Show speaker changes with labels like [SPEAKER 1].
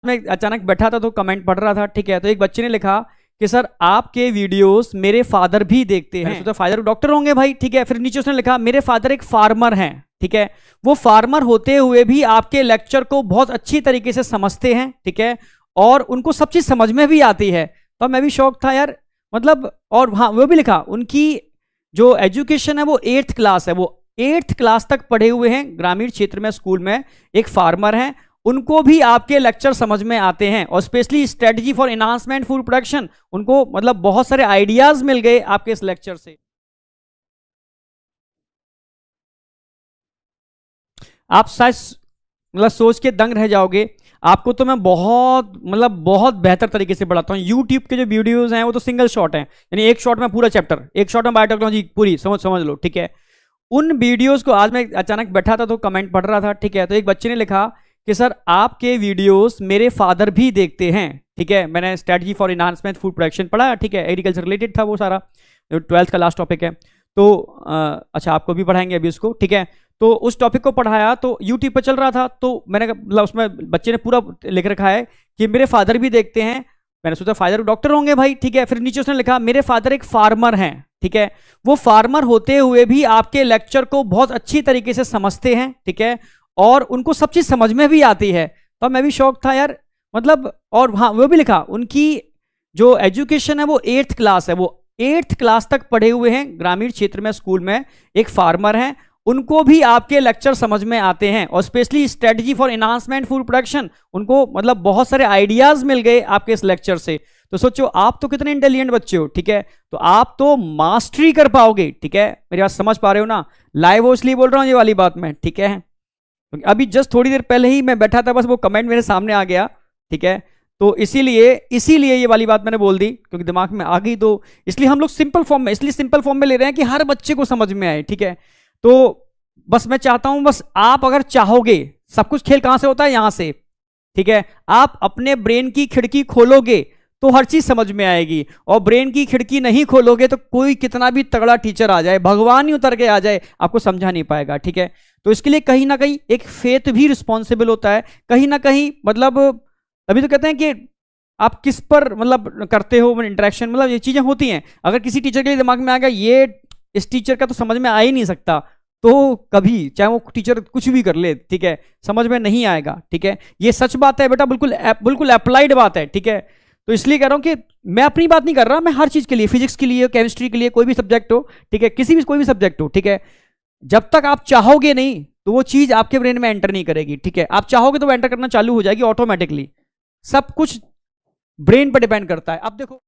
[SPEAKER 1] मैं अचानक बैठा था तो कमेंट पढ़ रहा था, ठीक है। तो एक बच्चे ने लिखा कि सर आपके वीडियोस मेरे फादर भी देखते हैं। तो फादर डॉक्टर होंगे भाई, ठीक है। फिर नीचे उसने लिखा मेरे फादर एक फार्मर हैं, ठीक है। वो फार्मर होते हुए भी आपके लेक्चर को बहुत अच्छी तरीके से समझते हैं, ठीक है, और उनको सब चीज समझ में भी आती है। तो मैं भी शौक था यार, मतलब। और हाँ, वो भी लिखा उनकी जो एजुकेशन है वो 8th क्लास है, वो 8th क्लास तक पढ़े हुए हैं, ग्रामीण क्षेत्र में स्कूल में, एक फार्मर हैं, उनको भी आपके लेक्चर समझ में आते हैं, और specially strategy for enhancement food production, उनको मतलब बहुत सारे आइडियाज मिल गए आपके इस लेक्चर से। आप शायद मतलब सोच के दंग रह जाओगे। आपको तो मैं बहुत मतलब बहुत बेहतर तरीके से पढ़ाता हूँ। यूट्यूब के जो वीडियोस हैं वो तो सिंगल शॉट हैं, यानी एक शॉट में पूरा चैप्टर, एक शॉट में बायोटेक्नोलॉजी पूरी समझ समझ लो, ठीक है। उन वीडियोस को आज मैं अचानक बैठा था तो कमेंट पढ़ रहा था, ठीक है। तो एक बच्चे ने लिखा कि सर आपके वीडियोस मेरे फादर भी देखते हैं, ठीक है। मैंने strategy for enhancement food production पढ़ा, ठीक है, एग्रीकल्चर रिलेटेड था वो सारा, जो 12th का लास्ट टॉपिक है। तो अच्छा, आपको भी पढ़ाएंगे अभी उसको, ठीक है। तो उस टॉपिक को पढ़ाया तो यूट्यूब पर चल रहा था, तो मैंने मतलब उसमें बच्चे ने पूरा लिख रखा है कि मेरे फादर भी देखते हैं। मैंने सोचा फादर डॉक्टर होंगे भाई, ठीक है। फिर नीचे उसने लिखा मेरे फादर एक फार्मर हैं, ठीक है। वो फार्मर होते हुए भी आपके लेक्चर को बहुत अच्छी तरीके से समझते हैं, ठीक है, और उनको सब चीज समझ में भी आती है। तो मैं भी शौक था यार, मतलब। और हाँ, वो भी लिखा उनकी जो एजुकेशन है वो 8th क्लास है, वो 8th क्लास तक पढ़े हुए हैं, ग्रामीण क्षेत्र में स्कूल में, एक फार्मर हैं, उनको भी आपके लेक्चर समझ में आते हैं, और specially strategy for enhancement food production, उनको मतलब बहुत सारे आइडियाज मिल गए आपके इस लेक्चर से। तो सोचो आप तो कितने इंटेलिजेंट बच्चे हो, ठीक है। तो आप तो मास्टरी कर पाओगे, ठीक है। मेरी बात समझ पा रहे हो ना? लाइव इसलिए बोल रहा हूं ये वाली बात मैं, ठीक है। अभी जस्ट थोड़ी देर पहले ही मैं बैठा था, बस वो कमेंट मेरे सामने आ गया, ठीक है। तो इसीलिए इसीलिए ये वाली बात मैंने बोल दी, क्योंकि दिमाग में आ गई। तो इसलिए हम लोग सिंपल फॉर्म में, इसलिए सिंपल फॉर्म में ले रहे हैं कि हर बच्चे को समझ में आए, ठीक है। तो बस मैं चाहता हूं, बस आप अगर चाहोगे, सब कुछ खेल कहां से होता है? यहां से, ठीक है। आप अपने ब्रेन की खिड़की खोलोगे तो हर चीज समझ में आएगी, और ब्रेन की खिड़की नहीं खोलोगे तो कोई कितना भी तगड़ा टीचर आ जाए, भगवान ही उतर के आ जाए, आपको समझा नहीं पाएगा, ठीक है। तो इसके लिए कहीं ना कहीं एक फेथ भी रिस्पॉन्सिबल होता है, कहीं ना कहीं, मतलब। अभी तो कहते हैं कि आप किस पर मतलब करते हो इंटरेक्शन, मतलब ये चीजें होती हैं। अगर किसी टीचर के लिए दिमाग में आ गया ये इस टीचर का तो समझ में आ ही नहीं सकता, तो कभी चाहे वो टीचर कुछ भी कर ले, ठीक है, समझ में नहीं आएगा, ठीक है। ये सच बात है बेटा, बिल्कुल बिल्कुल अप्लाइड बात है, ठीक है। तो इसलिए कह रहा हूं कि मैं अपनी बात नहीं कर रहा, मैं हर चीज के लिए, फिजिक्स के लिए, केमिस्ट्री के लिए, कोई भी सब्जेक्ट हो, ठीक है, किसी भी कोई भी सब्जेक्ट हो, ठीक है। जब तक आप चाहोगे नहीं तो वो चीज आपके ब्रेन में एंटर नहीं करेगी, ठीक है। आप चाहोगे तो वो एंटर करना चालू हो जाएगी ऑटोमेटिकली। सब कुछ ब्रेन पर डिपेंड करता है। अब देखो